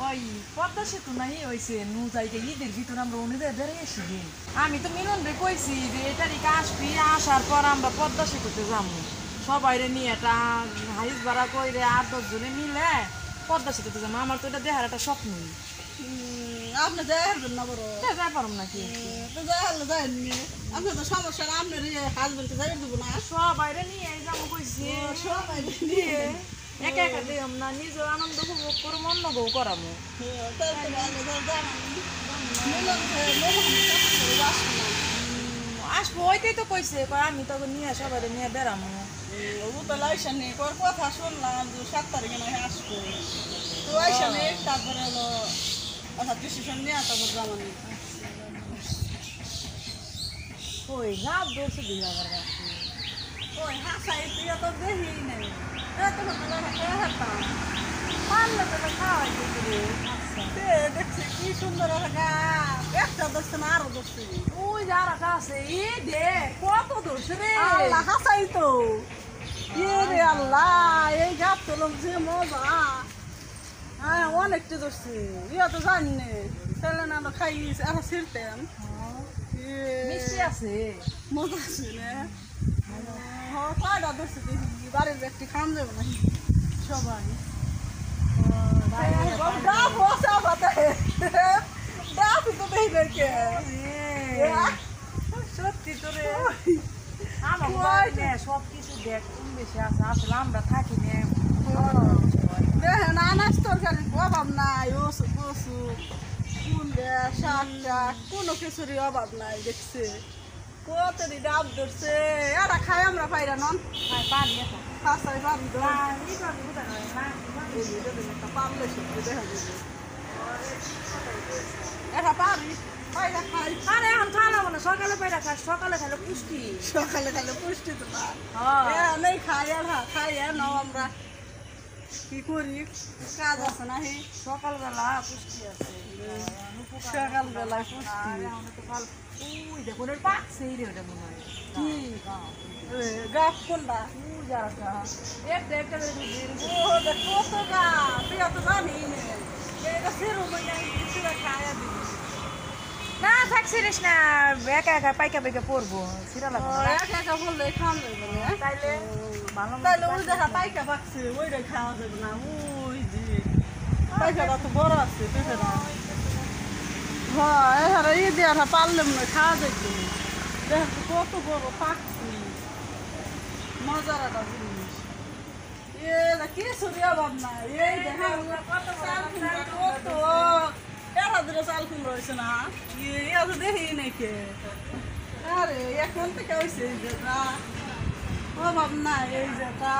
ওই পদ্মা সেতু নাই হয়েছে নুজাইতে ঈদের ভিতরে আমরা উনিদের বেড়ে এসি দিন আমি তো মিলন রে কইছি যে এ তারিখে আসবি আসার পর আমরা পদ্মা সেতুতে যাবো সবাই নিয়ে একটা হাইস ভাড়া করে 8-10 জনে মিলে পদ্মা সেতুতে যাবো আমার তো এটা দেখার একটা স্বপ্নই আপনি যাইবেন না বড় যাই পারম নাকি তো যাইলে যাইনি আপনি তো সমস্যা না আপনার হাজবেন্ডকে যাই দেবো না সবাই নিয়ে যাবো কইছি সবাই নিয়ে একা একা দিলাম না নিজের আনন্দ উপভোগ করে অন্য বউ করাবো আসবো ওইটাই তো কইছে আমি তো নিয়ে সবাই নিয়ে বেড়ামো ও তো লাইসা নেই কথা শুনলাম যে 7 তারিখে নয় আসবো তো আইসা নেই তারপরে হলো আচ্ছা ডিসিশন নিয়ে তারপর জামানি ওই গাব দৌড়ছে দিল আবার ওই হাসাই তুই তো দেখি নেই তোমার তো পারলে তো খাওয়াই দিতে দেখছি কি সুন্দর একটা ধরছে না আরো ধরছে ওই যারা আছে এ দে কত ধরছে রে আল্লাহ হাসাই তো রে আল্লাহ এই গাছ তোলম যে মজা হ্যাঁ অনেকটা ধরছে ইয়া তো জানি না তাহলে না খাই আর ছিড়তাম মিষ্টি আছে মজা আছে না হ্যাঁ কয়টা ধরছে দেখি বাড়ির একটি খান যাবে না সবাই ডাব বসা পাতে ডাব তো দেখি রেখে সত্যি তো রে আমার সব কিছু দেখ তুমি বেশি আছে আসলে আমরা থাকি দেখেন আনাজ তরকারি অভাব নাই ওষু কচু কুন্ডে শাক টাক কোনো কিছুরই অভাব নাই দেখছে কতরি ডাব ধরছে এরা খাই আমরা পাইরা নন পানি খাসাই পাবি তো পারলে সত্যি দেখা যাবে এটা পারি পাইরা খাই আরে এখন খাওয়া না সকালে পাইরা খাস সকালে খাইলে পুষ্টি সকালে খাইলে পুষ্টি তো না নেই খাই আর খাই আর নাও আমরা কি করি কাজ আছে না হে সকালবেলা পুষ্টি আছে সকালবেলা পুষ্টি ওই দেখো ওর পাকছেই রে ওটা মনে হয় কি গাছ কোনটা একটা একটা ও দেখো তো গাছ তুই তো জানি এটা সেরো কিছু খায়া দিবি না থাকছিস না একা একা পাইকা পাইকা পড়বো সিরা লাগবে একা একা বললে খাওয়া যাবে না তাইলে ভালো তাইলে ওই দেখা পাইকা পাকছে ওইটা খাওয়া যাবে না ওই যে পাইকাটা তো বড় আছে পেঁপেটা হ্যাঁ এখানে ই দিয়ে পারলাম না খাওয়া যাইতো দেখ কত বড় পাকছে মজার একটা জিনিস কিছু অভাব নাই এই দেখা কত এরা দিলে চাল কুমড়ো হয়েছে না ইয়া তো দেখি নাকি আরে এখন থেকে হয়েছে এই যেটা অভাব নাই এই যেটা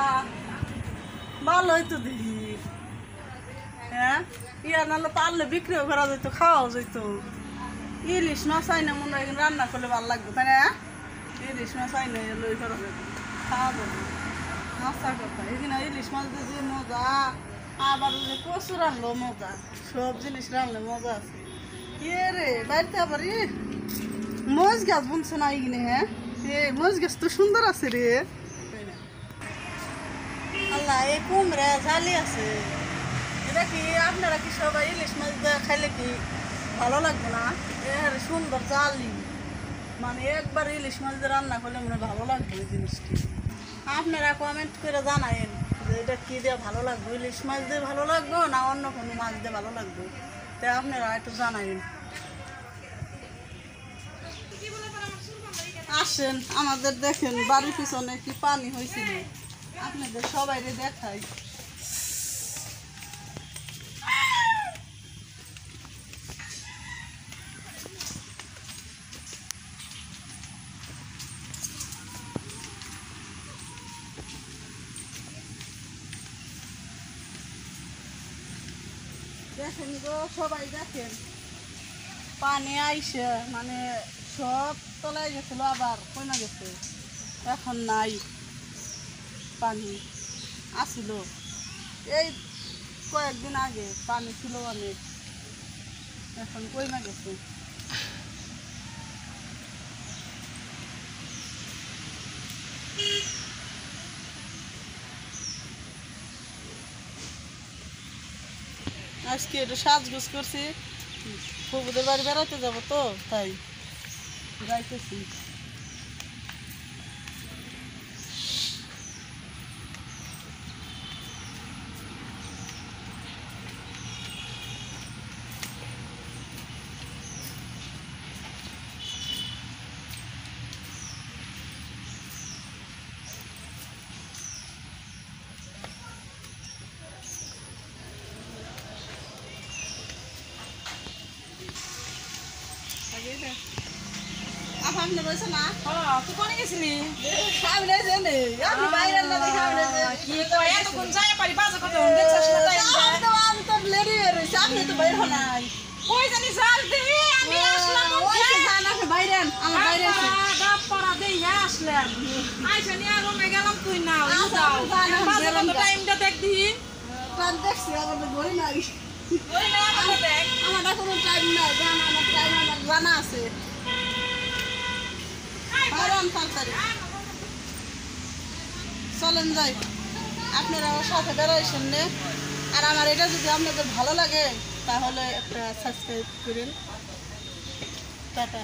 ভালো হইতো দেখি হ্যাঁ ইয়া নাহলে পারলে বিক্রিও করা যেত খাওয়াও যেত ইলিশ মাছ আইনা মনে হয় রান্না করলে ভালো লাগবে তাই না ইলিশ মাছ আইনা লই করা যেত খাওয়া যাবে আচ্ছা কথা এদিন ইলিশ মাছ দিয়ে যে মজা আবার যে কচু রানলো মজা সব জিনিস রানলে মজা আছে ইয়ে রে বাড়িতে আবার মজ গাছ বুনছে না এইখানে হ্যাঁ মজ গাছ তো সুন্দর আছে রে আল্লাহ এই কুমড়া ঝালি আছে এটা কি আপনারা কি সবাই ইলিশ মাছ খাইলে কি ভালো লাগবে না এর সুন্দর জালি মানে একবার ইলিশ মাছ দিয়ে রান্না করলে মনে ভালো লাগবে এই জিনিসটি আপনারা কমেন্ট করে জানায়েন যে এটা কী দিয়ে ভালো লাগবে ইলিশ মাছ দিয়ে ভালো লাগবে না অন্য কোনো মাছ দিয়ে ভালো লাগবে তাই আপনারা একটু জানায়েন আসেন আমাদের দেখেন বাড়ির পিছনে কি পানি হয়েছিল আপনাদের সবাই দেখাই দেখেন গো সবাই দেখেন পানি আইসে মানে সব তলায় গেছিল আবার কইনা গেছে এখন নাই পানি আসিল এই কয়েকদিন আগে পানি ছিল অনেক এখন কইনা গেছে আজকে একটু সাজগোজ করছি, ফুপুদের বাড়ি বেড়াতে যাবো তো তাই যাইতেছি। আপনি বলছেন না তুই কোনে গেছিলি? সামনে জেনে আপনি বাইরে না সামনে কি কয় এতক্ষণ যাই পারি বাজার করতে হন দেখছস না তাই আমি তো লেডি রয়েছে, আপনি তো বাইরে নাই। কই জানি জাল দে আমি আসলাম বাইরে আমার বাইরে আছে। গাপড়া দেই আসলাম আইসা নিয়ে রুমে গেলাম তুই না বাজার কত টাইমটা দেখ দিই টাইম দেখছি আমার তো ঘড়ি নাই, ওই না আমাকে দেখ আমার কোনো টাইম নাই, জানা আমার টাইম আমার জানা আছে। তাড়াতাড়ি চলেন যাই, আপনারা আমার সাথে বেড়াইছেন নে। আর আমার এটা যদি আপনাদের ভালো লাগে তাহলে একটা সাবস্ক্রাইব করেন। টাটা।